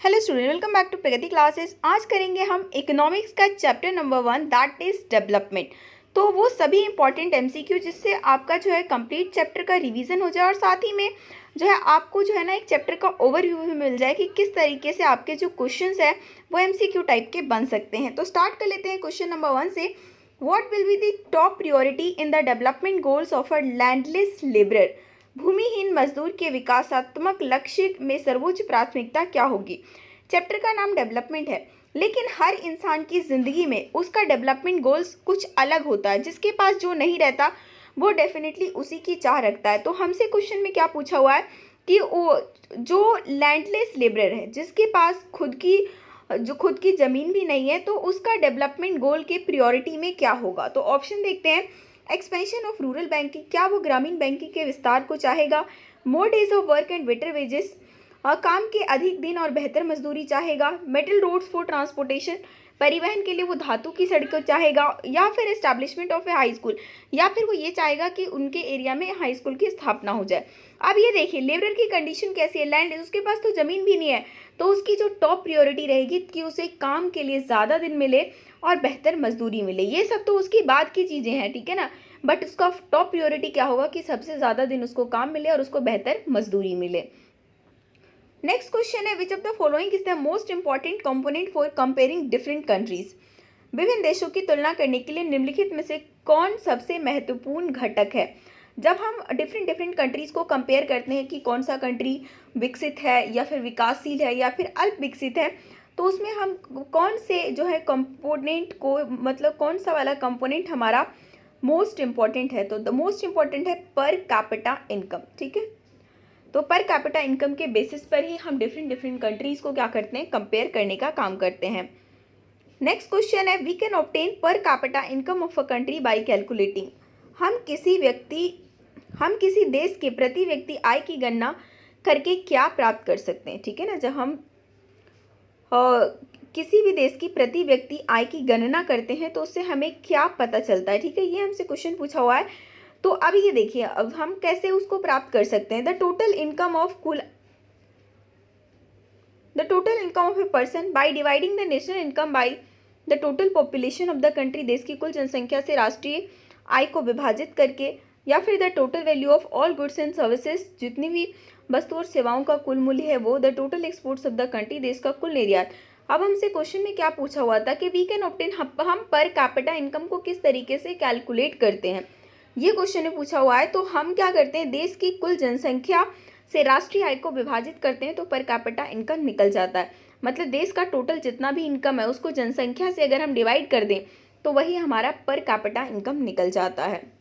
Hello student, welcome back to Pragati classes. आज करेंगे हम इकोनॉमिक्स का chapter number 1 that is development. तो वो सभी इंपॉर्टेंट एमसीक्यू जिससे आपका जो है कंप्लीट चैप्टर का रिवीजन हो जाए और साथ ही में जो है आपको जो है ना एक चैप्टर का ओवरव्यू भी मिल जाए कि किस तरीके से आपके जो क्वेश्चंस है वो एमसीक्यू टाइप के बन सकते हैं। तो स्टार्ट कर लेते हैं क्वेश्चन नंबर 1 से। What will be the top priority in the development goals of a landless labourer? भूमिहीन मजदूर के विकासात्मक लक्ष्य में सर्वोच्च प्राथमिकता क्या होगी? चैप्टर का नाम डेवलपमेंट है, लेकिन हर इंसान की ज़िंदगी में उसका डेवलपमेंट गोल्स कुछ अलग होता है। जिसके पास जो नहीं रहता वो डेफिनेटली उसी की चाह रखता है। तो हमसे क्वेश्चन में क्या पूछा हुआ है कि वो जो लैंडलेस लेबरर है, जिसके पास खुद की ज़मीन भी नहीं है, तो उसका डेवलपमेंट गोल के प्रायोरिटी में क्या होगा? तो ऑप्शन देखते हैं। एक्सपेंशन ऑफ रूरल बैंकिंग, क्या वो ग्रामीण बैंकिंग के विस्तार को चाहेगा? More days of work and better wages, काम के अधिक दिन और बेहतर मजदूरी चाहेगा? मेटल रोड्स फॉर ट्रांसपोर्टेशन, परिवहन के लिए वो धातु की सड़कें चाहेगा? या फिर establishment of A high school, या फिर वो ये चाहेगा कि उनके एरिया में हाई स्कूल की स्थापना हो जाए? अब ये देखिए लेबर की कंडीशन कैसी है। लैंड, उसके पास तो ज़मीन भी नहीं है, तो उसकी जो टॉप प्रायोरिटी रहेगी कि उसे काम के लिए ज़्यादा दिन मिले और बेहतर मजदूरी मिले। ये सब तो उसकी बात की चीज़ें हैं, ठीक है ना, बट उसका टॉप प्रायोरिटी क्या होगा कि सबसे ज़्यादा दिन उसको काम मिले और उसको बेहतर मजदूरी मिले। नेक्स्ट क्वेश्चन है, विच of the following is the most important component for comparing different countries? विभिन्न देशों की तुलना करने के लिए निम्नलिखित में से कौन सबसे महत्वपूर्ण घटक है? जब हम डिफरेंट कंट्रीज को कंपेयर करते हैं कि कौन सा कंट्री विकसित है या फिर विकासशील है या फिर अल्प विकसित है, तो उसमें हम कौन से जो है कंपोनेंट को, मतलब कौन सा वाला कंपोनेंट हमारा मोस्ट इम्पॉर्टेंट है? तो द मोस्ट इम्पॉर्टेंट है पर कैपिटा इनकम, ठीक है। तो पर कैपिटा इनकम के बेसिस पर ही हम डिफरेंट कंट्रीज़ को क्या करते हैं, कंपेयर करने का काम करते हैं। नेक्स्ट क्वेश्चन है, we can obtain per capita income of a country by calculating. हम किसी देश के प्रति व्यक्ति आय की गणना करके क्या प्राप्त कर सकते हैं? ठीक है ना, जब हम किसी भी देश की प्रति व्यक्ति आय की गणना करते हैं तो उससे हमें क्या पता चलता है, ठीक है, ये हमसे क्वेश्चन पूछा हुआ है। तो अब ये देखिए, अब हम कैसे उसको प्राप्त कर सकते हैं। The total income of a person by dividing the national income by the total population of the country, देश की कुल जनसंख्या से राष्ट्रीय आय को विभाजित करके, या फिर the total value of all goods and services, जितनी भी वस्तु और सेवाओं का कुल मूल्य है वो, the total exports of the country, देश का कुल निर्यात। अब हमसे क्वेश्चन में क्या पूछा हुआ था कि वी कैन ऑब्टेन, हम पर कैपिटा इनकम को किस तरीके से कैलकुलेट करते हैं, ये क्वेश्चन ने पूछा हुआ है। तो हम क्या करते हैं, देश की कुल जनसंख्या से राष्ट्रीय आय को विभाजित करते हैं तो पर कैपिटा इनकम निकल जाता है। मतलब देश का टोटल जितना भी इनकम है उसको जनसंख्या से अगर हम डिवाइड कर दें तो वही हमारा पर कैपिटा इनकम निकल जाता है।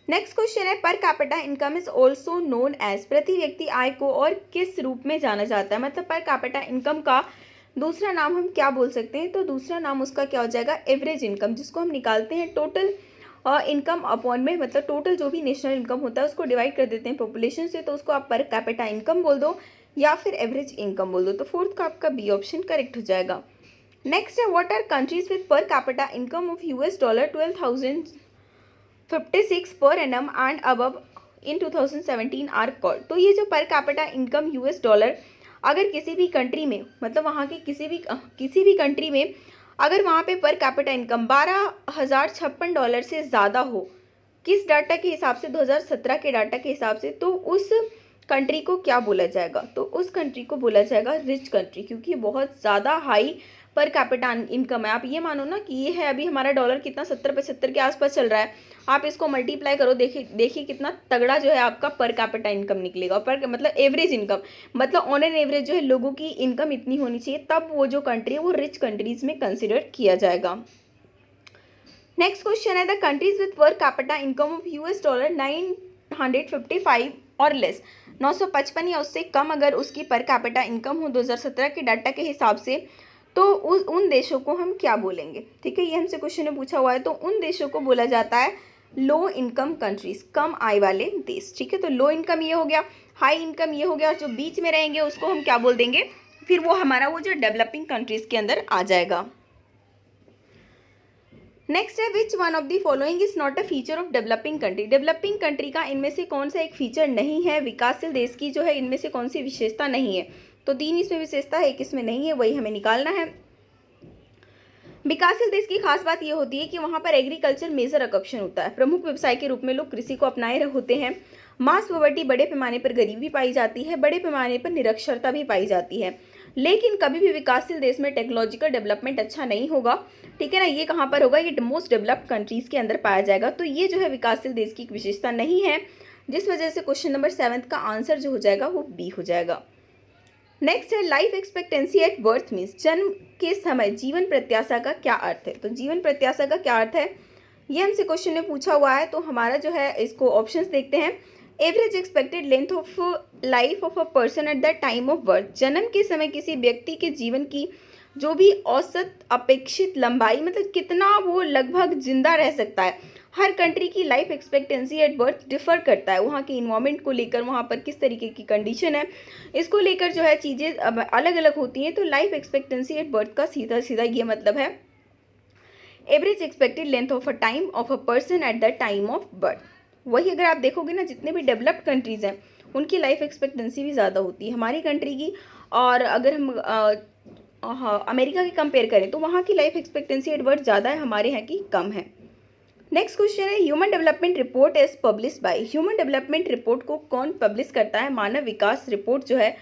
नेक्स्ट क्वेश्चन है, per capita income is also known as, प्रति व्यक्ति आय को और किस रूप में जाना जाता है? मतलब पर कैपिटा इनकम का दूसरा नाम हम क्या बोल सकते हैं? तो दूसरा नाम उसका क्या हो जाएगा, एवरेज इनकम, जिसको हम निकालते हैं टोटल इनकम अपॉन में, मतलब टोटल जो भी नेशनल इनकम होता है उसको डिवाइड कर देते हैं पॉपुलेशन से, तो उसको आप पर कैपिटा इनकम बोल दो या फिर एवरेज इनकम बोल दो। तो फोर्थ का आपका बी ऑप्शन करेक्ट हो जाएगा। नेक्स्ट है, what are countries with per capita income of $12,056 per annum and above in 2017 are called? तो ये जो पर कैपिटा इनकम $, अगर किसी भी कंट्री में, मतलब वहाँ के किसी भी कंट्री में अगर वहाँ पे पर कैपिटा इनकम $12,056 से ज़्यादा हो, किस डाटा के हिसाब से, 2017 के डाटा के हिसाब से, तो उस कंट्री को क्या बोला जाएगा? तो उस कंट्री को बोला जाएगा रिच कंट्री, क्योंकि बहुत ज़्यादा हाई पर कैपिटा इनकम है। आप ये मानो ना कि ये है, अभी हमारा डॉलर कितना 70-75 के आसपास चल रहा है, आप इसको मल्टीप्लाई करो, देखिए कितना तगड़ा जो है आपका पर कैपिटा इनकम निकलेगा। पर मतलब एवरेज इनकम, मतलब ऑन एन एवरेज जो है लोगों की इनकम इतनी होनी चाहिए, तब वो जो कंट्री है वो रिच कंट्रीज में कंसिडर किया जाएगा। नेक्स्ट क्वेश्चन है, the countries with per capita income of $955 और लेस, 955 या उससे कम अगर उसकी पर कैपिटा इनकम हो 2017 के डाटा के हिसाब से, तो उन देशों को हम क्या बोलेंगे? ठीक है, ये हमसे क्वेश्चन में पूछा हुआ है। तो उन देशों को बोला जाता है लो इनकम कंट्रीज, कम आय वाले देश, ठीक है। तो लो इनकम ये हो गया, हाई इनकम ये हो गया, और जो बीच में रहेंगे उसको हम क्या बोल देंगे, फिर वो हमारा वो जो डेवलपिंग कंट्रीज के अंदर आ जाएगा। नेक्स्ट है, which one of the following is not a feature of developing country? Developing country का इनमें से कौन सा एक फीचर नहीं है, विकासशील देश की जो है इनमें से कौन सी विशेषता नहीं है? तो 3 इसमें विशेषता है, 1 इसमें नहीं है, वही हमें निकालना है। विकासशील देश की खास बात यह होती है कि वहाँ पर एग्रीकल्चर मेजर ऑक्यूपेशन होता है। प्रमुख व्यवसाय के रूप में लोग कृषि को अपनाए होते हैं। मास पॉवर्टी, बड़े पैमाने पर गरीबी पाई जाती है, बड़े पैमाने पर निरक्षरता भी पाई जाती है। लेकिन कभी भी विकासशील देश में टेक्नोलॉजिकल डेवलपमेंट अच्छा नहीं होगा, ठीक है ना। ये कहाँ पर होगा, ये मोस्ट डेवलप्ड कंट्रीज के अंदर पाया जाएगा। तो ये जो है विकासशील देश की विशेषता नहीं है, जिस वजह से क्वेश्चन नंबर 7 का आंसर जो हो जाएगा वो बी हो जाएगा। नेक्स्ट है life expectancy at birth means जन्म के समय जीवन प्रत्याशा का क्या अर्थ है। तो जीवन प्रत्याशा का क्या अर्थ है, ये हमसे क्वेश्चन में पूछा हुआ है। तो हमारा जो है इसको ऑप्शंस देखते हैं। Average expected length of life of a person at the time of birth, जन्म के समय किसी व्यक्ति के जीवन की जो भी औसत अपेक्षित लंबाई, मतलब कितना वो लगभग जिंदा रह सकता है। हर कंट्री की life expectancy at birth differ करता है, वहाँ के इन्वायरमेंट को लेकर, वहाँ पर किस तरीके की कंडीशन है, इसको लेकर जो है चीज़ें अलग अलग होती हैं। तो लाइफ एक्सपेक्टेंसी एट बर्थ का सीधा सीधा ये मतलब है average expected length of a time of a person at the time of birth. वही अगर आप देखोगे ना, जितने भी डेवलप्ड कंट्रीज़ हैं उनकी लाइफ एक्सपेक्टेंसी भी ज़्यादा होती है हमारी कंट्री की। और अगर हम अमेरिका की कंपेयर करें तो वहाँ की लाइफ एक्सपेक्टेंसी एट बर्थ ज़्यादा है, हमारे यहाँ की कम है। नेक्स्ट क्वेश्चन है human development report is published by. Human development report को कौन पब्लिश करता है, मानव विकास रिपोर्ट जो है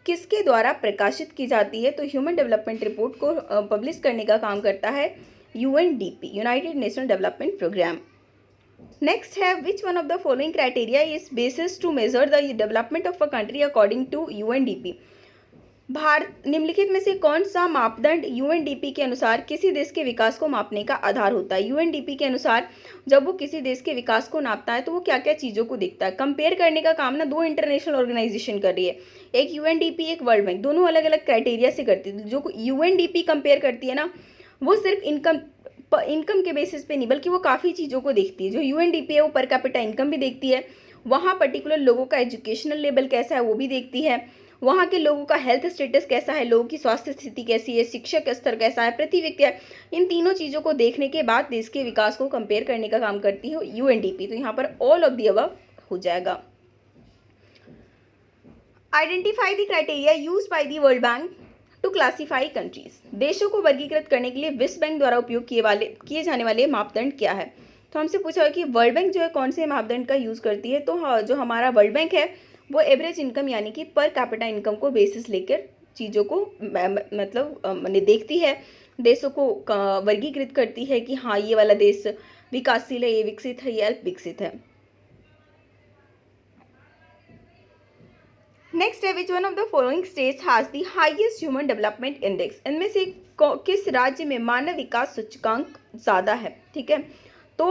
किसके द्वारा प्रकाशित की जाती है। तो ह्यूमन डेवलपमेंट रिपोर्ट को पब्लिश करने का काम करता है UNDP, united national development programme. Next है which one of the following criteria is basis to measure the development of a country according to UNDP. Bharat निम्नलिखित में से कौन सा मापदंड यूएनडीपी के अनुसार किसी देश के विकास को मापने का आधार होता है। यूएनडीपी के अनुसार जब वो किसी देश के विकास को नापता है तो वो क्या क्या चीज़ों को देखता है। कंपेयर करने का काम ना 2 इंटरनेशनल ऑर्गेनाइजेशन कर रही है, एक यूएनडीपी एक वर्ल्ड बैंक, दोनों अलग अलग क्राइटेरिया से करती है। जो यूएनडीपी कंपेयर करती है ना, वो सिर्फ इनकम के बेसिस पे नहीं बल्कि वो काफ़ी चीज़ों को देखती है। जो यूएनडीपी है वो पर कैपिटा इनकम भी देखती है, वहाँ पर्टिकुलर लोगों का एजुकेशनल लेवल कैसा है वो भी देखती है, वहाँ के लोगों का हेल्थ स्टेटस कैसा है, लोगों की स्वास्थ्य स्थिति कैसी है, शिक्षा का स्तर कैसा है, प्रति व्यक्ति है। इन तीनों चीज़ों को देखने के बाद देश के विकास को कंपेयर करने का काम करती है यूएनडीपी। तो यहाँ पर ऑल ऑफ द अबव हो जाएगा। Identify the criteria use by the world bank to classify countries. देशों को वर्गीकृत करने के लिए विश्व बैंक द्वारा उपयोग किए जाने वाले मापदंड क्या है। तो हमसे पूछा है कि वर्ल्ड बैंक जो है कौन से मापदंड का यूज़ करती है। तो जो हमारा वर्ल्ड बैंक है वो एवरेज इनकम यानी कि पर कैपिटा इनकम को बेसिस लेकर चीज़ों को मतलब देखती है, देशों को वर्गीकृत करती है कि हाँ ये वाला देश विकासशील है, ये विकसित है, ये अल्प विकसित है। नेक्स्ट है which one of the following states has the highest human development index. इनमें से किस राज्य में मानव विकास सूचकांक ज़्यादा है। ठीक है, तो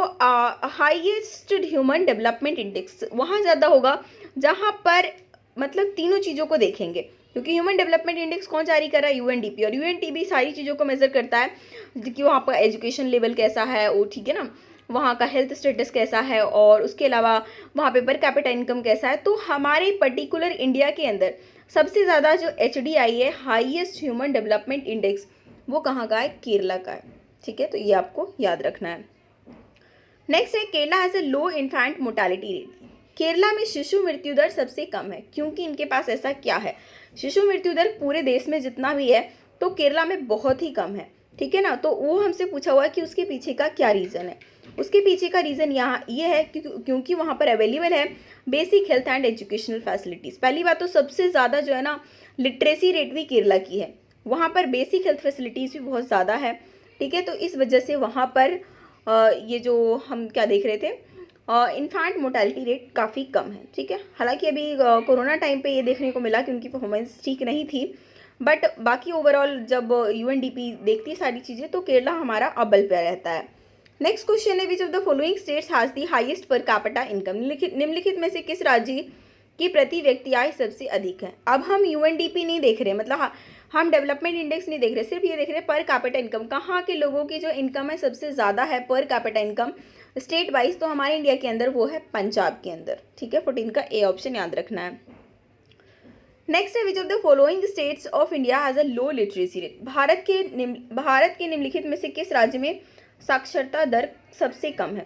हाईएस्ट ह्यूमन डेवलपमेंट इंडेक्स वहाँ ज़्यादा होगा जहाँ पर मतलब तीनों चीज़ों को देखेंगे, क्योंकि ह्यूमन डेवलपमेंट इंडेक्स कौन जारी कर रहा है, यूएनडीपी। और यूएनडीपी सारी चीज़ों को मेजर करता है कि वहाँ पर एजुकेशन लेवल कैसा है, वो ठीक है ना, वहाँ का हेल्थ स्टेटस कैसा है, और उसके अलावा वहाँ पे पर कैपिटा इनकम कैसा है। तो हमारे पर्टिकुलर इंडिया के अंदर सबसे ज़्यादा जो HDI है, हाईएस्ट ह्यूमन डेवलपमेंट इंडेक्स, वो कहाँ का है, केरला का है। ठीक है, तो ये आपको याद रखना है। नेक्स्ट है Kerala has a low infant mortality rate. Kerala में शिशु मृत्यु दर सबसे कम है, क्योंकि इनके पास ऐसा क्या है, शिशु मृत्यु दर पूरे देश में जितना भी है तो केरला में बहुत ही कम है। ठीक है ना, तो वो हमसे पूछा हुआ है कि उसके पीछे का क्या रीज़न है। उसके पीछे का रीज़न यहाँ ये है क्योंकि वहाँ पर अवेलेबल है basic health and educational facilities. पहली बात तो सबसे ज़्यादा जो है ना लिटरेसी रेट भी केरला की है, वहाँ पर बेसिक हेल्थ फैसिलिटीज़ भी बहुत ज़्यादा है। ठीक है, तो इस वजह से वहाँ पर ये जो हम क्या देख रहे थे, इन्फेंट मोर्टेलिटी रेट काफ़ी कम है। ठीक है, हालांकि अभी कोरोना टाइम पे ये देखने को मिला कि उनकी परफॉर्मेंस ठीक नहीं थी, बट बाकी ओवरऑल जब यूएनडीपी देखती है सारी चीज़ें तो केरला हमारा अव्वल पे रहता है। नेक्स्ट क्वेश्चन है विच of the following states has the highest पर कैपिटा इनकम। निम्नलिखित में से किस राज्य की प्रति व्यक्ति आय सबसे अधिक है। अब हम यूएनडीपी नहीं देख रहे, मतलब हम डेवलपमेंट इंडेक्स नहीं देख रहे, सिर्फ ये देख रहे हैं पर कैपिटा इनकम, कहाँ के लोगों की जो इनकम है सबसे ज़्यादा है per capita income state wise. तो हमारे इंडिया के अंदर वो है पंजाब के अंदर। ठीक है, 14 का ए ऑप्शन याद रखना है। नेक्स्ट है विच of the following states of India has a low literacy rate. Bharat के निम्नलिखित में से किस राज्य में साक्षरता दर सबसे कम है।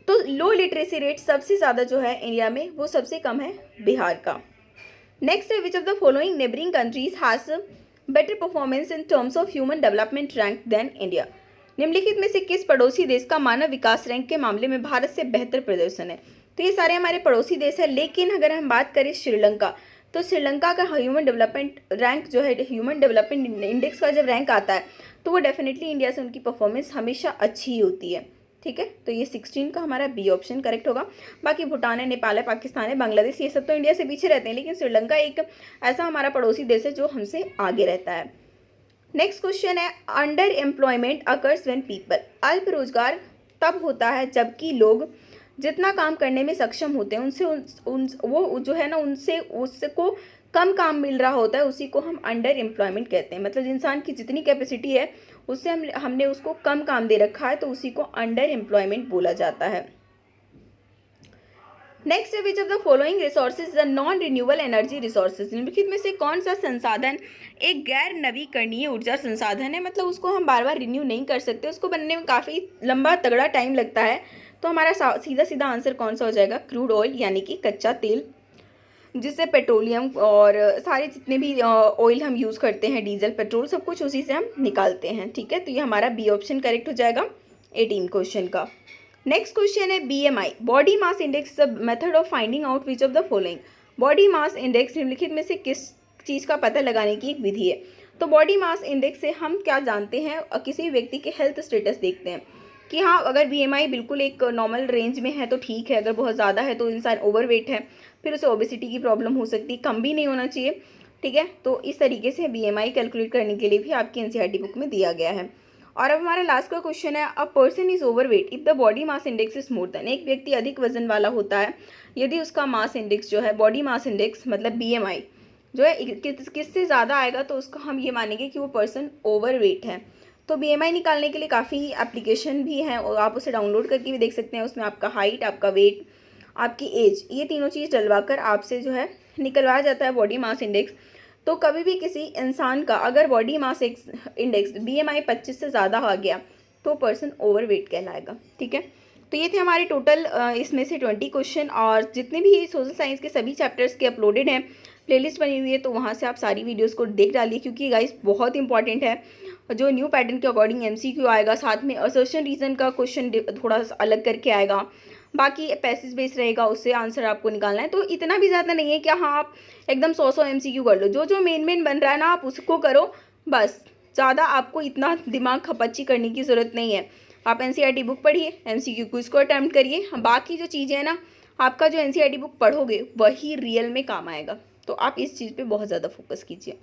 तो लो लिटरेसी रेट सबसे ज़्यादा जो है इंडिया में वो सबसे कम है बिहार का। Next, which of the following neighbouring countries has better performance in terms of human development rank than India. निम्नलिखित में से किस पड़ोसी देश का मानव विकास रैंक के मामले में भारत से बेहतर प्रदर्शन है। तो ये सारे हमारे पड़ोसी देश है, लेकिन अगर हम बात करें श्रीलंका, तो श्रीलंका का ह्यूमन डेवलपमेंट रैंक जो है, ह्यूमन डेवलपमेंट इंडेक्स का जब रैंक आता है तो वो डेफिनेटली इंडिया से उनकी परफॉर्मेंस हमेशा अच्छी ही होती है। ठीक है, तो ये 16 का हमारा बी ऑप्शन करेक्ट होगा। बाकी भूटान है, नेपाल है, पाकिस्तान है, बांग्लादेश, ये सब तो इंडिया से पीछे रहते हैं, लेकिन श्रीलंका एक ऐसा हमारा पड़ोसी देश है जो हमसे आगे रहता है। नेक्स्ट क्वेश्चन है, under employment occurs when people. अल्प रोजगार तब होता है जबकि लोग जितना काम करने में सक्षम होते हैं वो जो है ना, उसको कम काम मिल रहा होता है, उसी को हम अंडर एम्प्लॉयमेंट कहते हैं। मतलब इंसान की जितनी कैपेसिटी है उससे हमने उसको कम काम दे रखा है, तो उसी को अंडर एम्प्लॉयमेंट बोला जाता है। Next, which of the following resources the non renewable energy resources. निम्नलिखित में से कौन सा संसाधन एक गैर नवीकरणीय ऊर्जा संसाधन है, मतलब उसको हम बार बार रिन्यू नहीं कर सकते, उसको बनने में काफ़ी लंबा तगड़ा टाइम लगता है। तो हमारा सीधा सीधा आंसर कौन सा हो जाएगा, क्रूड ऑयल, यानी कि कच्चा तेल, जिससे पेट्रोलियम और सारे जितने भी ऑयल हम यूज़ करते हैं, डीजल, पेट्रोल, सब कुछ उसी से हम निकालते हैं। ठीक है, तो ये हमारा बी ऑप्शन करेक्ट हो जाएगा 18 क्वेश्चन का। नेक्स्ट क्वेश्चन है, BMI, body mass index is a method of finding out which of the following. Body mass index निम्नलिखित में से किस चीज़ का पता लगाने की एक विधि है। तो बॉडी मास इंडेक्स से हम क्या जानते हैं, किसी व्यक्ति के हेल्थ स्टेटस देखते हैं कि हाँ, अगर BMI बिल्कुल एक नॉर्मल रेंज में है तो ठीक है, अगर बहुत ज़्यादा है तो इंसान ओवरवेट है, फिर उसे ओबेसिटी की प्रॉब्लम हो सकती है, कम भी नहीं होना चाहिए। ठीक है, तो इस तरीके से BMI कैलकुलेट करने के लिए भी आपकी NCERT बुक में दिया गया है। और अब हमारा लास्ट का क्वेश्चन है, a person is overweight if the body mass index is more than. एक व्यक्ति अधिक वजन वाला होता है यदि उसका मास इंडेक्स जो है, बॉडी मास इंडेक्स मतलब BMI जो है किससे ज़्यादा आएगा, तो उसको हम ये मानेंगे कि वो पर्सन ओवरवेट है। तो BMI निकालने के लिए काफ़ी एप्लीकेशन भी हैं और आप उसे डाउनलोड करके भी देख सकते हैं। उसमें आपका हाइट, आपका वेट, आपकी एज, ये तीनों चीज़ डलवा कर आपसे जो है निकलवाया जाता है बॉडी मास इंडेक्स। तो कभी भी किसी इंसान का अगर बॉडी मास इंडेक्स BMI 25 से ज़्यादा आ गया तो पर्सन ओवरवेट कहलाएगा। ठीक है, तो ये थे हमारे टोटल इसमें से 20 क्वेश्चन, और जितने भी सोशल साइंस के सभी चैप्टर्स के अपलोडेड हैं, प्लेलिस्ट बनी हुई है, तो वहाँ से आप सारी वीडियोस को देख डालिए, क्योंकि गाइस बहुत इंपॉर्टेंट है। जो न्यू पैटर्न के अकॉर्डिंग MCQ आएगा, साथ में असर्शन रीजन का क्वेश्चन थोड़ा सा अलग करके आएगा, बाकी पैसेज बेस रहेगा, उससे आंसर आपको निकालना है। तो इतना भी ज़्यादा नहीं है कि हाँ आप एकदम 100 MCQ कर लो, जो मेन बन रहा है ना आप उसको करो बस। ज़्यादा आपको इतना दिमाग खपच्ची करने की ज़रूरत नहीं है। आप NCERT बुक पढ़िए, MCQ क्विज को अटैम्प्ट करिए, बाकी जो चीज़ें हैं ना, आपका जो NCERT बुक पढ़ोगे वही रियल में काम आएगा। तो आप इस चीज़ पे बहुत ज़्यादा फोकस कीजिए।